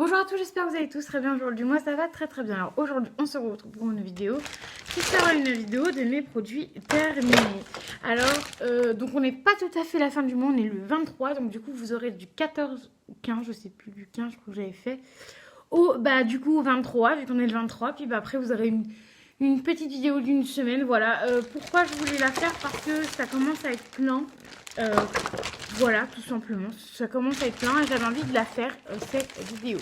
Bonjour à tous, j'espère que vous allez tous très bien aujourd'hui. Moi ça va très bien. Alors aujourd'hui on se retrouve pour une vidéo qui sera une vidéo de mes produits terminés. Alors donc on n'est pas tout à fait la fin du mois, on est le 23, donc du coup vous aurez du 14 ou 15, je sais plus, du 15 je crois que j'avais fait, au du coup au 23 vu qu'on est le 23, puis après vous aurez une petite vidéo d'une semaine, voilà. Pourquoi je voulais la faire? Parce que ça commence à être plein. Voilà, tout simplement. Ça commence à être plein et j'avais envie de la faire, cette vidéo.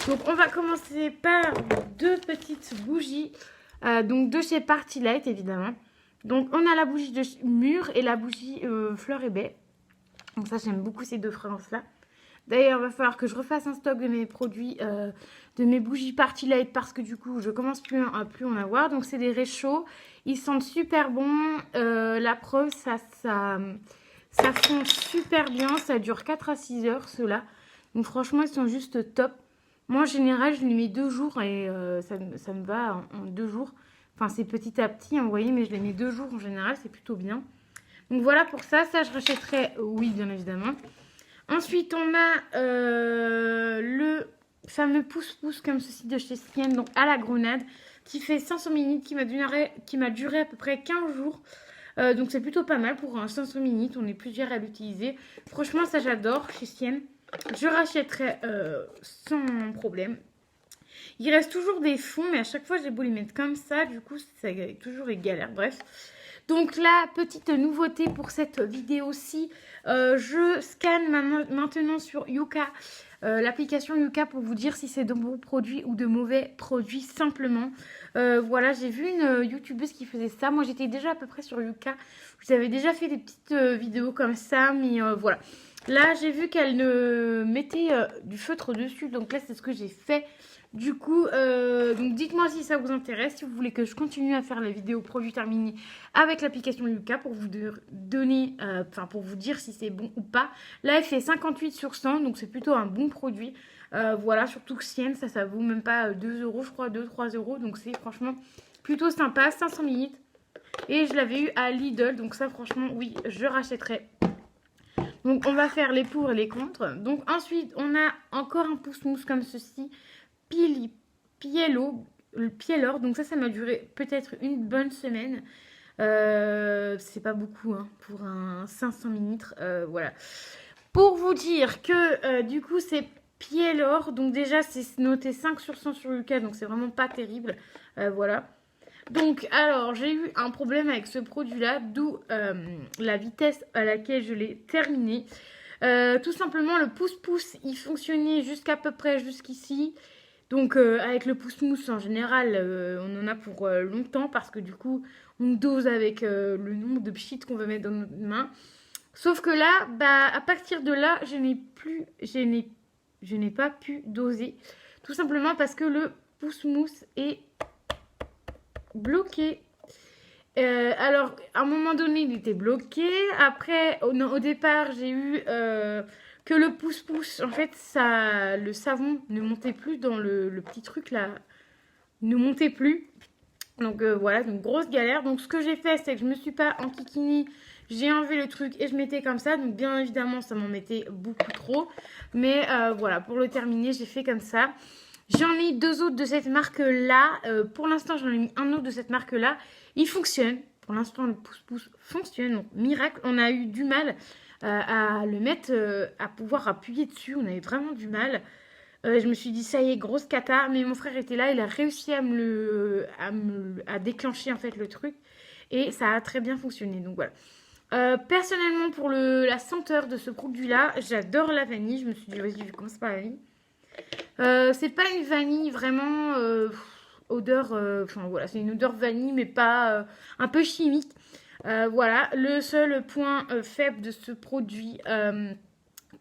Donc, on va commencer par deux petites bougies. Donc, de chez Party Light, évidemment. Donc, on a la bougie de mûre et la bougie fleur et baie. Donc, ça, j'aime beaucoup ces deux fragrances-là. D'ailleurs, il va falloir que je refasse un stock de mes produits, de mes bougies Party Light parce que du coup, je commence à plus en avoir. Donc, c'est des réchauds. Ils sentent super bon. La preuve, ça fond super bien. Ça dure 4 à 6 heures, ceux-là. Donc, franchement, ils sont juste top. Moi, en général, je les mets 2 jours et ça me va en 2 jours. Enfin, c'est petit à petit, hein, vous voyez, mais je les mets 2 jours en général. C'est plutôt bien. Donc, voilà pour ça. Ça, je rachèterai, oui, bien évidemment. Ensuite, on a le fameux pouce-pouce comme ceci de chez Sienne, donc à la grenade, qui fait 500 ml, qui m'a duré à peu près 15 jours. Donc c'est plutôt pas mal pour un 500 ml, on est plusieurs à l'utiliser. Franchement, ça j'adore chez Sienne. Je rachèterai sans problème. Il reste toujours des fonds, mais à chaque fois j'ai beau les mettre comme ça, du coup c'est toujours les galères, bref. Donc la petite nouveauté pour cette vidéo-ci, je scanne maintenant sur Yuka, l'application Yuka, pour vous dire si c'est de bons produits ou de mauvais produits simplement. Voilà, j'ai vu une youtubeuse qui faisait ça. Moi j'étais déjà à peu près sur Yuka. Je vous avais déjà fait des petites vidéos comme ça, mais voilà. Là j'ai vu qu'elle mettait du feutre dessus, donc là c'est ce que j'ai fait. Du coup, donc dites-moi si ça vous intéresse, si vous voulez que je continue à faire les vidéos produits terminés avec l'application Yuka pour vous donner, pour vous dire si c'est bon ou pas. Là, elle fait 58 sur 100, donc c'est plutôt un bon produit. Voilà, surtout que Sienne, ça vaut même pas 2 euros, je crois, 2-3 euros. Donc c'est franchement plutôt sympa, 500 ml. Et je l'avais eu à Lidl, donc ça franchement, oui, je rachèterai. Donc on va faire les pour et les contre. Donc ensuite, on a encore un pouce-mousse comme ceci. Pielor, donc ça m'a duré peut-être une bonne semaine. C'est pas beaucoup hein, pour un 500 ml. Voilà. Pour vous dire que du coup c'est Pielor, donc déjà c'est noté 5 sur 100 sur Yuka, donc c'est vraiment pas terrible. Voilà. Donc alors j'ai eu un problème avec ce produit là, d'où la vitesse à laquelle je l'ai terminé. Tout simplement le pouce-pouce il fonctionnait jusqu'à peu près jusqu'ici. Donc avec le pouce-mousse en général, on en a pour longtemps parce que du coup on dose avec le nombre de pchits qu'on veut mettre dans notre main. Sauf que là, à partir de là, je n'ai pas pu doser. Tout simplement parce que le pouce-mousse est bloqué. Alors à un moment donné il était bloqué. Après au départ j'ai eu... que le pouce-pouce, en fait, le savon ne montait plus dans le petit truc là, ne montait plus. Donc voilà, donc grosse galère. Donc ce que j'ai fait, c'est que je me suis pas enquiquinée, j'ai enlevé le truc et je mettais comme ça. Donc bien évidemment, ça m'en mettait beaucoup trop. Mais voilà, pour le terminer, j'ai fait comme ça. J'en ai 2 autres de cette marque-là. Pour l'instant, j'en ai mis un autre de cette marque-là. Il fonctionne. Pour l'instant, le pouce-pouce fonctionne. Donc, miracle. On a eu du mal à le mettre, à pouvoir appuyer dessus. On avait vraiment du mal. Je me suis dit, ça y est, grosse cata. Mais mon frère était là. Il a réussi à déclencher en fait le truc. Et ça a très bien fonctionné. Donc, voilà. Personnellement, pour la senteur de ce produit-là, j'adore la vanille. Je me suis dit, vas-y, je commence par la vanille. C'est pas une vanille vraiment odeur, voilà, c'est une odeur vanille mais pas un peu chimique. Voilà, le seul point faible de ce produit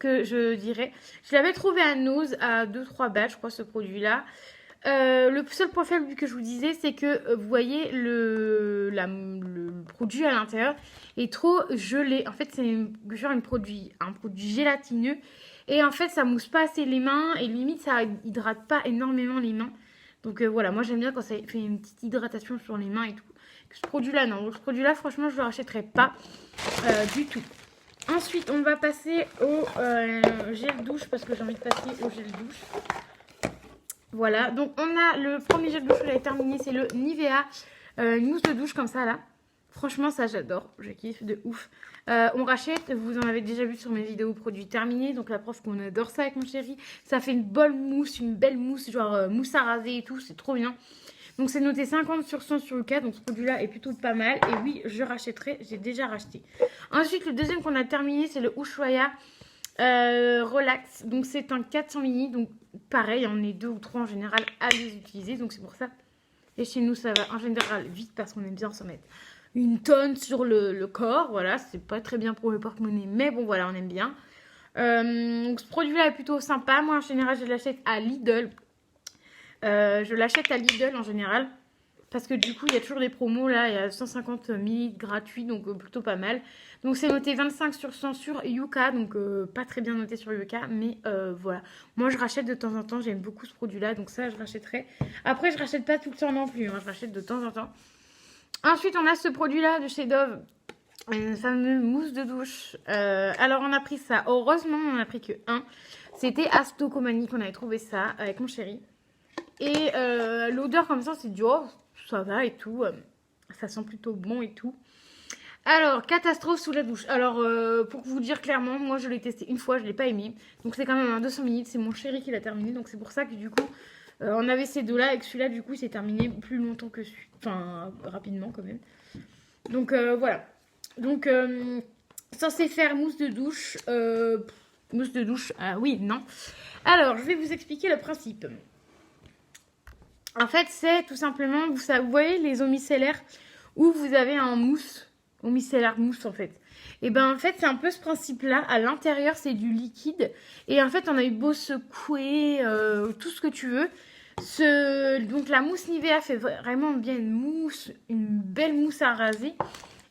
que je dirais, je l'avais trouvé à Nose à 2-3 balles, je crois, ce produit-là. Le seul point faible que je vous disais, c'est que vous voyez le produit à l'intérieur est trop gelé. En fait, c'est un produit gélatineux. Et en fait, ça mousse pas assez les mains et limite, ça hydrate pas énormément les mains. Donc voilà, moi j'aime bien quand ça fait une petite hydratation sur les mains et tout. Ce produit-là, non. Donc ce produit-là, franchement, je ne le rachèterai pas du tout. Ensuite, on va passer au gel douche parce que j'ai envie de passer au gel douche. Voilà, donc on a le premier gel de douche que j'avais terminé, c'est le Nivea, une mousse de douche comme ça là. Franchement, ça j'adore, je kiffe de ouf. On rachète, vous en avez déjà vu sur mes vidéos produits terminés, donc la preuve qu'on adore ça avec mon chéri. Ça fait une bonne mousse, une belle mousse, genre mousse à raser et tout, c'est trop bien. Donc c'est noté 50 sur 100 sur Lucas, donc ce produit-là est plutôt pas mal. Et oui, je rachèterai, j'ai déjà racheté. Ensuite, le deuxième qu'on a terminé, c'est le Ushuaïa Relax. Donc c'est un 400 ml, donc pareil, on est 2 ou 3 en général à les utiliser, donc c'est pour ça. Et chez nous, ça va en général vite parce qu'on aime bien s'en mettre une tonne sur le corps. Voilà, c'est pas très bien pour le porte-monnaie, mais bon, voilà, on aime bien. Donc ce produit-là est plutôt sympa. Moi, en général, je l'achète à Lidl. Je l'achète à Lidl en général. Parce que du coup, il y a toujours des promos. Là, il y a 150 ml gratuits, donc plutôt pas mal. Donc c'est noté 25 sur 100 sur Yuka. Donc pas très bien noté sur Yuka. Mais voilà. Moi, je rachète de temps en temps. J'aime beaucoup ce produit-là. Donc ça, je rachèterai. Après, je rachète pas tout le temps non plus. Hein, je rachète de temps en temps. Ensuite, on a ce produit-là de chez Dove. Une fameuse mousse de douche. Alors, on a pris ça. Heureusement, on en a pris que un. C'était à Stocomanie qu'on avait trouvé ça avec mon chéri. Et l'odeur comme ça, c'est du oh, ça va et tout. Ça sent plutôt bon et tout. Alors, catastrophe sous la douche. Alors, pour vous dire clairement, moi je l'ai testé une fois, je ne l'ai pas aimé. Donc, c'est quand même un 200 ml. C'est mon chéri qui l'a terminé. Donc, c'est pour ça que du coup, on avait ces deux-là. Et que celui-là, du coup, il s'est terminé plus longtemps que celui. Enfin, rapidement quand même. Donc, voilà. Donc, censé faire mousse de douche. Mousse de douche, oui, non. Alors, je vais vous expliquer le principe. En fait, c'est tout simplement, vous voyez les eaux micellaires où vous avez un mousse, eau micellaire mousse en fait. Et ben en fait, c'est un peu ce principe-là. À l'intérieur, c'est du liquide. Et en fait, on a eu beau secouer, tout ce que tu veux. Donc la mousse Nivea fait vraiment bien une mousse, une belle mousse à raser.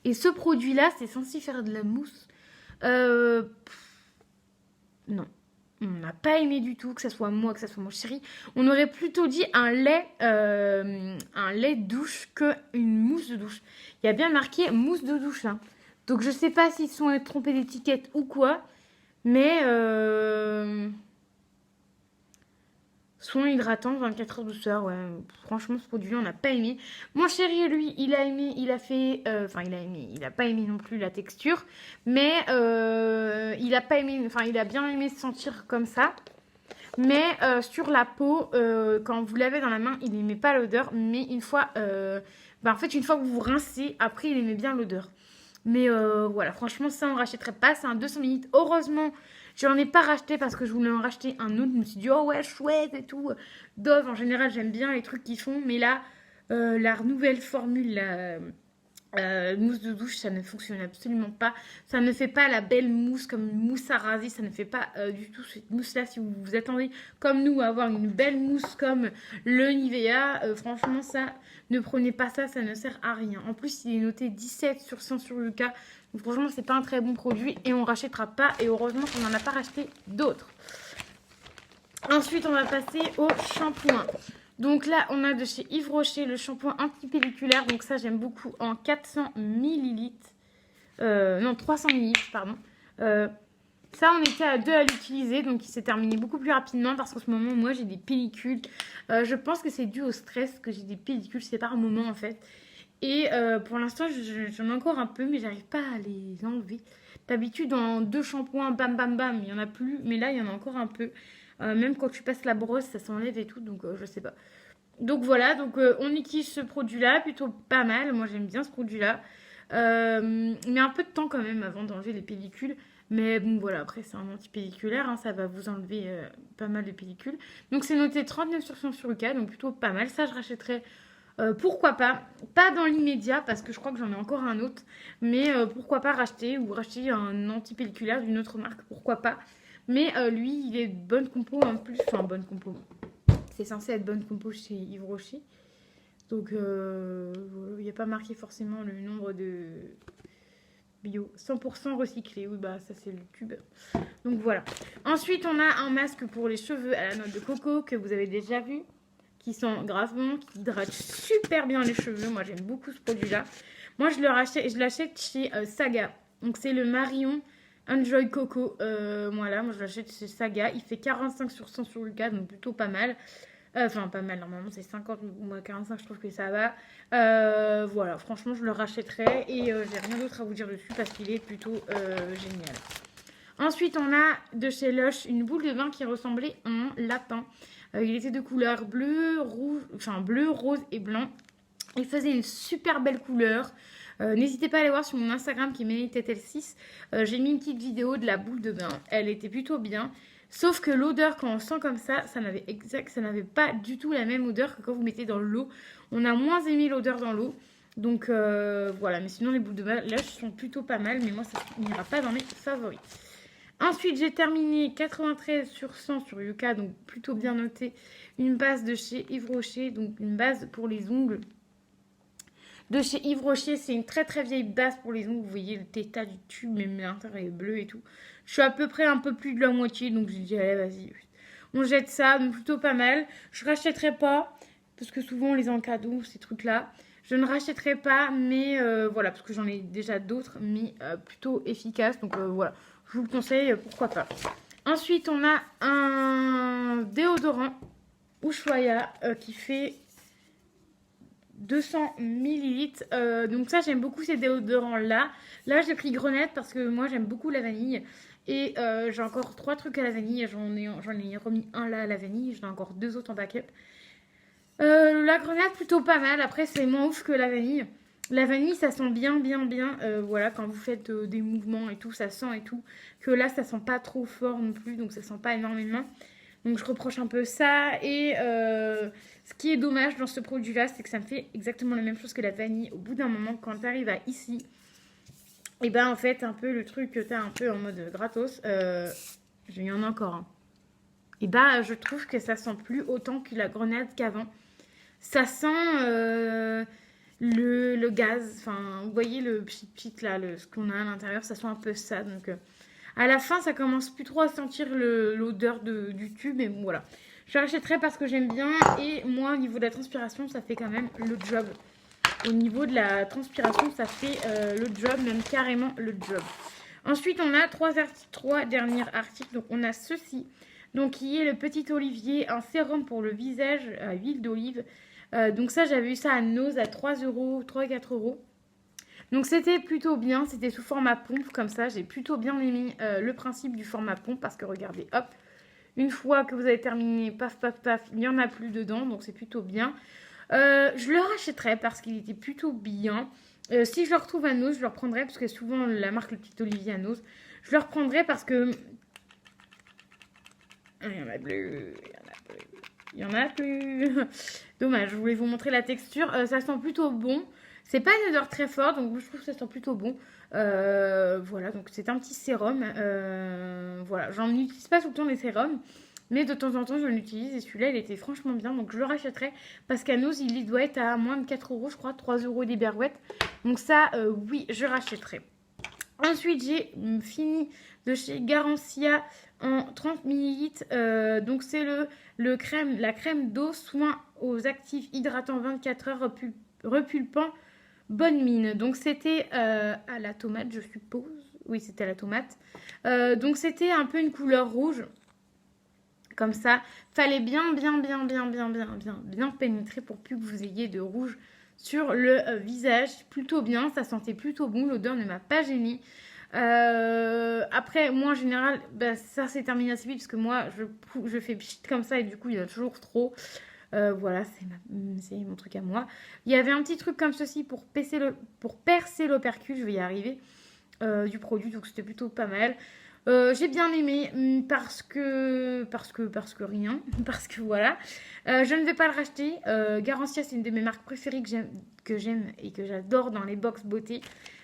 Et ce produit-là, c'est censé faire de la mousse. Non. On n'a pas aimé du tout, que ce soit moi, que ce soit mon chéri. On aurait plutôt dit un lait douche qu'une mousse de douche. Il y a bien marqué mousse de douche. Hein. Donc je sais pas s'ils se sont trompés d'étiquette ou quoi. Mais soin hydratant, 24 heures de douceur. Ouais. Franchement, ce produit, on n'a pas aimé. Mon chéri, lui, il a aimé, il a fait... Enfin, il a aimé, il n'a pas aimé non plus la texture. Mais il a pas aimé... Enfin, il a bien aimé se sentir comme ça. Mais sur la peau, quand vous l'avez dans la main, il n'aimait pas l'odeur. Mais une fois... en fait, une fois que vous vous rincez, après, il aimait bien l'odeur. Mais voilà, franchement, ça, on ne rachèterait pas. C'est un 200 ml. Heureusement, je n'en ai pas racheté parce que je voulais en racheter un autre. Je me suis dit, oh ouais, chouette et tout. Dove, en général, j'aime bien les trucs qu'ils font. Mais là, la nouvelle formule, la mousse de douche, ça ne fonctionne absolument pas. Ça ne fait pas la belle mousse comme une mousse à raser. Ça ne fait pas du tout cette mousse-là. Si vous vous attendez, comme nous, à avoir une belle mousse comme le Nivea, franchement, ça, ne prenez pas ça. Ça ne sert à rien. En plus, il est noté 17 sur 100 sur Lucas. Donc, franchement, c'est pas un très bon produit et on rachètera pas. Et heureusement qu'on n'en a pas racheté d'autres. Ensuite, on va passer au shampoing. Donc là, on a de chez Yves Rocher le shampoing antipelliculaire. Donc ça, j'aime beaucoup en 400 ml. Non, 300 ml, pardon. Ça, on était à 2 à l'utiliser. Donc il s'est terminé beaucoup plus rapidement parce qu'en ce moment, moi, j'ai des pellicules. Je pense que c'est dû au stress que j'ai des pellicules. C'est par moment, en fait. Et pour l'instant, j'en ai encore un peu, mais j'arrive pas à les enlever. D'habitude, en 2 shampoings, bam, bam, bam, il n'y en a plus. Mais là, il y en a encore un peu. Même quand tu passes la brosse, ça s'enlève et tout, donc je sais pas. Donc voilà, donc on utilise ce produit-là, plutôt pas mal. Moi j'aime bien ce produit-là. Mais un peu de temps quand même avant d'enlever les pellicules. Mais bon voilà, après c'est un antipelliculaire, hein, ça va vous enlever pas mal de pellicules. Donc c'est noté 39 sur 100 sur Lucas, donc plutôt pas mal. Ça je rachèterai, pourquoi pas. Pas dans l'immédiat parce que je crois que j'en ai encore un autre. Mais pourquoi pas racheter ou racheter un antipelliculaire d'une autre marque, pourquoi pas. Mais lui, il est bonne compo en plus. Enfin, bonne compo. C'est censé être bonne compo chez Yves Rocher. Donc, il n'y a pas marqué forcément le nombre de bio. 100% recyclé. Oui, bah ça, c'est le tube. Donc, voilà. Ensuite, on a un masque pour les cheveux à la noix de coco que vous avez déjà vu. Qui sont grave bons, qui hydratent super bien les cheveux. Moi, j'aime beaucoup ce produit-là. Moi, je l'achète chez Saga. Donc, c'est le Marion Enjoy Coco, voilà, moi je l'achète chez Saga. Il fait 45 sur 100 sur Lucas, donc plutôt pas mal. Enfin, pas mal, normalement c'est 50, moi 45, je trouve que ça va. Voilà, franchement, je le rachèterai et j'ai rien d'autre à vous dire dessus parce qu'il est plutôt génial. Ensuite, on a de chez Lush une boule de bain qui ressemblait à un lapin. Il était de couleur bleu, rouge, enfin bleu, rose et blanc. Il faisait une super belle couleur. N'hésitez pas à aller voir sur mon Instagram qui est MéliTetel6. J'ai mis une petite vidéo de la boule de bain. Elle était plutôt bien. Sauf que l'odeur, quand on sent comme ça n'avait pas du tout la même odeur que quand vous mettez dans l'eau. On a moins aimé l'odeur dans l'eau. Donc voilà, mais sinon les boules de bain là sont plutôt pas mal. Mais moi ça n'ira pas dans mes favoris. Ensuite, j'ai terminé 93 sur 100 sur Yuka, donc plutôt bien noté. Une base de chez Yves Rocher, donc une base pour les ongles. De chez Yves Rocher, c'est une très très vieille base pour les ongles. Vous voyez le téta du tube, même l'intérieur est bleu et tout. Je suis à peu près un peu plus de la moitié, donc j'ai dit allez vas-y. On jette ça, donc plutôt pas mal. Je rachèterai pas, parce que souvent on les a en cadeau, ces trucs-là. Je ne rachèterai pas, mais voilà, parce que j'en ai déjà d'autres, mais plutôt efficaces. Donc voilà, je vous le conseille, pourquoi pas. Ensuite, on a un déodorant Ushuaïa qui fait 200 ml. Donc ça, j'aime beaucoup ces déodorants-là. Là, j'ai pris Grenade parce que moi, j'aime beaucoup la vanille. Et j'ai encore 3 trucs à la vanille. J'en ai remis un là à la vanille. J'en ai encore 2 autres en backup. La grenade, plutôt pas mal. Après, c'est moins ouf que la vanille. La vanille, ça sent bien. Voilà, quand vous faites des mouvements et tout, ça sent et tout. Que là, ça sent pas trop fort non plus. Donc, ça sent pas énormément. Donc, je reproche un peu ça. Et ce qui est dommage dans ce produit-là, c'est que ça me fait exactement la même chose que la vanille. Au bout d'un moment, quand tu arrives à ici, et ben en fait, un peu le truc que tu as un peu en mode gratos. Il y en a encore un. Et ben, je trouve que ça sent plus autant que la grenade qu'avant. Ça sent le gaz. Enfin, vous voyez le pchit là, ce qu'on a à l'intérieur, ça sent un peu ça. Donc, à la fin, ça commence plus trop à sentir l'odeur du tube. Mais bon, voilà. Je rachèterai parce que j'aime bien. Et moi, au niveau de la transpiration, ça fait quand même le job. Au niveau de la transpiration, ça fait le job, même carrément le job. Ensuite, on a 3 derniers articles. Donc, on a ceci. Donc, qui est le Petit Olivier, un sérum pour le visage à huile d'olive. Donc ça, j'avais eu ça à Nose à 3 €, 3-4 €. Donc c'était plutôt bien, c'était sous format pompe comme ça. J'ai plutôt bien aimé le principe du format pompe parce que regardez, hop, une fois que vous avez terminé, paf, paf, paf, il n'y en a plus dedans, donc c'est plutôt bien. Je le rachèterai parce qu'il était plutôt bien. Si je le retrouve à Nose, je le reprendrai parce que souvent la marque le Petit Olivier à Nose. Je le reprendrai parce que... Il y en a plus, il y en a plus. Dommage, je voulais vous montrer la texture. Ça sent plutôt bon. C'est pas une odeur très forte, donc je trouve que ça sent plutôt bon. Voilà, donc c'est un petit sérum. Voilà, j'en utilise pas tout le temps des sérums, mais de temps en temps je l'utilise. Et celui-là, il était franchement bien, donc je le rachèterai. Parce qu'à Nose, il doit être à moins de 4 €, je crois, 3 € des berouettes. Donc ça, oui, je rachèterai. Ensuite, j'ai fini de chez Garancia en 30 ml. Donc, c'est la crème d'eau, soin aux actifs hydratants 24 heures, repulpant, bonne mine. Donc, c'était à la tomate, je suppose. Oui, c'était à la tomate. Donc, c'était un peu une couleur rouge. Comme ça. Fallait bien pénétrer pour plus que vous ayez de rouge sur le visage. Plutôt bien, ça sentait plutôt bon. L'odeur ne m'a pas gênée. Après, moi en général, ça s'est terminé assez vite parce que moi je fais pchit comme ça et du coup il y en a toujours trop. Voilà, c'est mon truc à moi. Il y avait un petit truc comme ceci pour percer l'opercule, je vais y arriver, du produit, donc c'était plutôt pas mal. J'ai bien aimé parce que rien, parce que voilà. Je ne vais pas le racheter. Garancia, c'est une de mes marques préférées que j'aime et que j'adore dans les box beauté.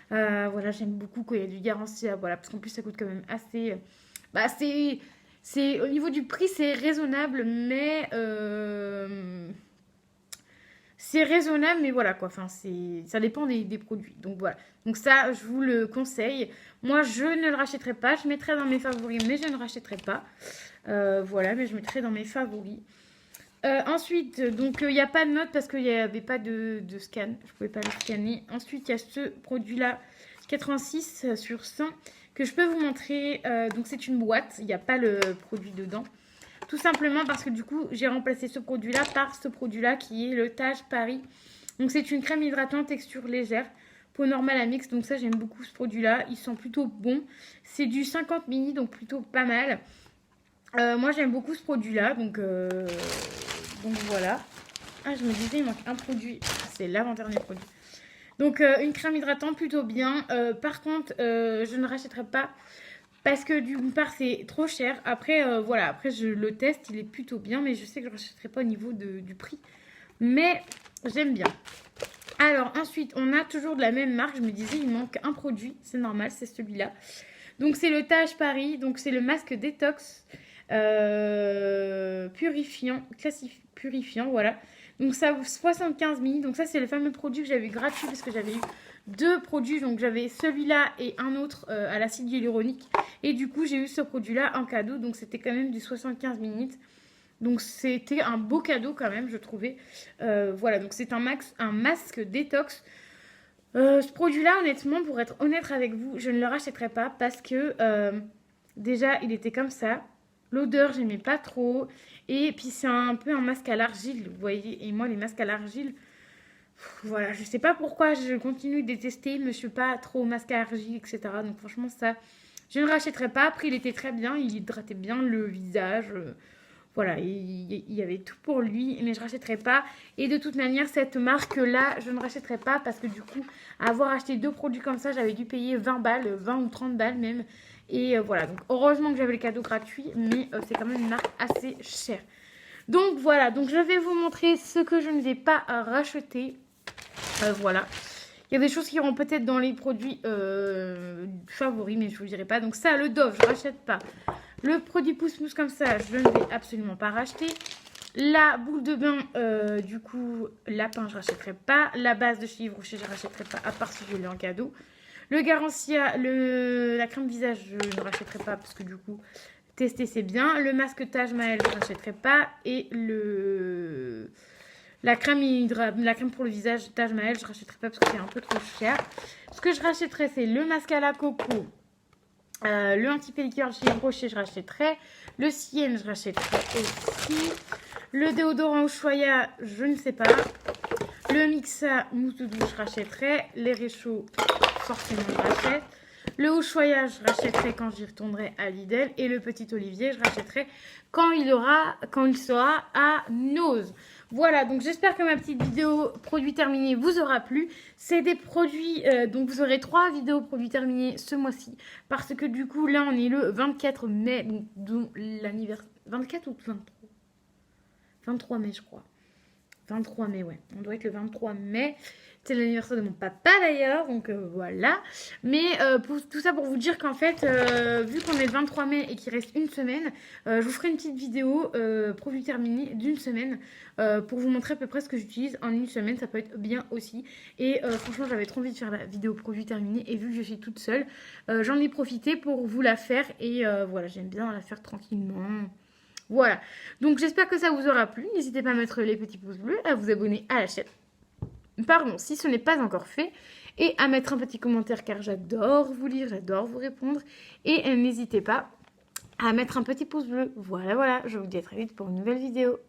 Voilà, j'aime beaucoup quand il y a du Garancia, voilà, parce qu'en plus ça coûte quand même assez. C'est au niveau du prix, c'est raisonnable, mais c'est raisonnable, mais voilà quoi. Enfin, ça dépend des produits. Donc voilà. Donc ça, je vous le conseille. Moi, je ne le rachèterai pas. Je mettrai dans mes favoris, mais je ne rachèterai pas. Voilà, mais je mettrai dans mes favoris. Ensuite, donc il n'y a pas de note parce qu'il n'y avait pas de scan. Je ne pouvais pas le scanner. Ensuite, il y a ce produit-là, 86 sur 100, que je peux vous montrer. Donc c'est une boîte. Il n'y a pas le produit dedans. Tout simplement parce que du coup, j'ai remplacé ce produit-là par ce produit-là qui est le Tage Paris. Donc, c'est une crème hydratante texture légère, peau normale à mix. Donc, ça, j'aime beaucoup ce produit-là. Ils sont plutôt bons. C'est du 50 ml, donc plutôt pas mal. Moi, j'aime beaucoup ce produit-là. Donc voilà. Ah, je me disais, il manque un produit. C'est l'avant-dernier produit. Donc, une crème hydratante plutôt bien. Par contre, je ne rachèterai pas parce que d'une part, c'est trop cher. Après, voilà. Après, je le teste. Il est plutôt bien. Mais je sais que je ne rachèterai pas au niveau du prix. Mais j'aime bien. Alors, ensuite, on a toujours de la même marque. Je me disais, il manque un produit. C'est normal, c'est celui-là. Donc, c'est le Tage Paris. Donc, c'est le masque détox purifiant, voilà. Donc, ça vaut 75 ml. Donc, ça, c'est le fameux produit que j'avais gratuit parce que j'avais eu 2 produits. Donc, j'avais celui-là et un autre à l'acide hyaluronique. Et du coup, j'ai eu ce produit-là en cadeau. Donc, c'était quand même du 75 ml. Donc, c'était un beau cadeau quand même, je trouvais. Voilà, donc c'est un masque détox. Ce produit-là, honnêtement, pour être honnête avec vous, je ne le rachèterai pas parce que déjà, il était comme ça. L'odeur, j'aimais pas trop. Et puis, c'est un peu un masque à l'argile, vous voyez. Et moi, les masques à l'argile, voilà, je sais pas pourquoi je continue de détester, mais je suis pas trop masque à argile, etc. Donc, franchement, ça, je ne rachèterai pas. Après, il était très bien, il hydratait bien le visage. Voilà, il y avait tout pour lui, mais je ne rachèterai pas. Et de toute manière, cette marque-là, je ne rachèterai pas parce que du coup, avoir acheté 2 produits comme ça, j'avais dû payer 20 balles, 20 ou 30 balles même. Et voilà, donc heureusement que j'avais le cadeau gratuit, mais c'est quand même une marque assez chère. Donc voilà, donc je vais vous montrer ce que je ne vais pas racheter. Voilà. Il y a des choses qui iront peut-être dans les produits favoris, mais je ne vous dirai pas. Donc ça, le Dove, je ne rachète pas. Le produit pousse-mousse comme ça, je ne vais absolument pas racheter. La boule de bain, du coup, lapin, je ne rachèterai pas. La base de chez Yves Rocher, je ne rachèterai pas, à part si je l'ai en cadeau. Le Garancia, la crème visage, je ne rachèterai pas parce que du coup, tester c'est bien. Le masque Taj Mahal, je ne rachèterai pas. Et la crème pour le visage Taj Mahal, je ne rachèterai pas parce que c'est un peu trop cher. Ce que je rachèterai, c'est le masque à la coco. Le anti-pellicule chez Yves Rocher, je rachèterai. Le Sienne, je rachèterai aussi. Le déodorant Ushuaïa, je ne sais pas. Le Mixa mousse de douche, je rachèterai. Les réchauds, forcément, je rachète. Le Ushuaïa, je rachèterai quand j'y retournerai à Lidl. Et le petit Olivier, je rachèterai quand il sera à Nose. Voilà, donc j'espère que ma petite vidéo produit terminé vous aura plu. C'est des produits, donc vous aurez 3 vidéos produits terminés ce mois-ci. Parce que du coup, là, on est le 24 mai, donc l'anniversaire... 24 ou 23 23 mai, je crois. 23 mai, ouais. On doit être le 23 mai. C'est l'anniversaire de mon papa d'ailleurs, donc voilà. Mais tout ça pour vous dire qu'en fait, vu qu'on est le 23 mai et qu'il reste une semaine, je vous ferai une petite vidéo produit terminé d'une semaine pour vous montrer à peu près ce que j'utilise en une semaine. Ça peut être bien aussi. Et franchement, j'avais trop envie de faire la vidéo produit terminé et vu que je suis toute seule, j'en ai profité pour vous la faire. Et voilà, j'aime bien la faire tranquillement. Voilà, donc j'espère que ça vous aura plu. N'hésitez pas à mettre les petits pouces bleus, à vous abonner à la chaîne. Pardon, si ce n'est pas encore fait. Et à mettre un petit commentaire car j'adore vous lire, j'adore vous répondre. Et n'hésitez pas à mettre un petit pouce bleu. Voilà, je vous dis à très vite pour une nouvelle vidéo.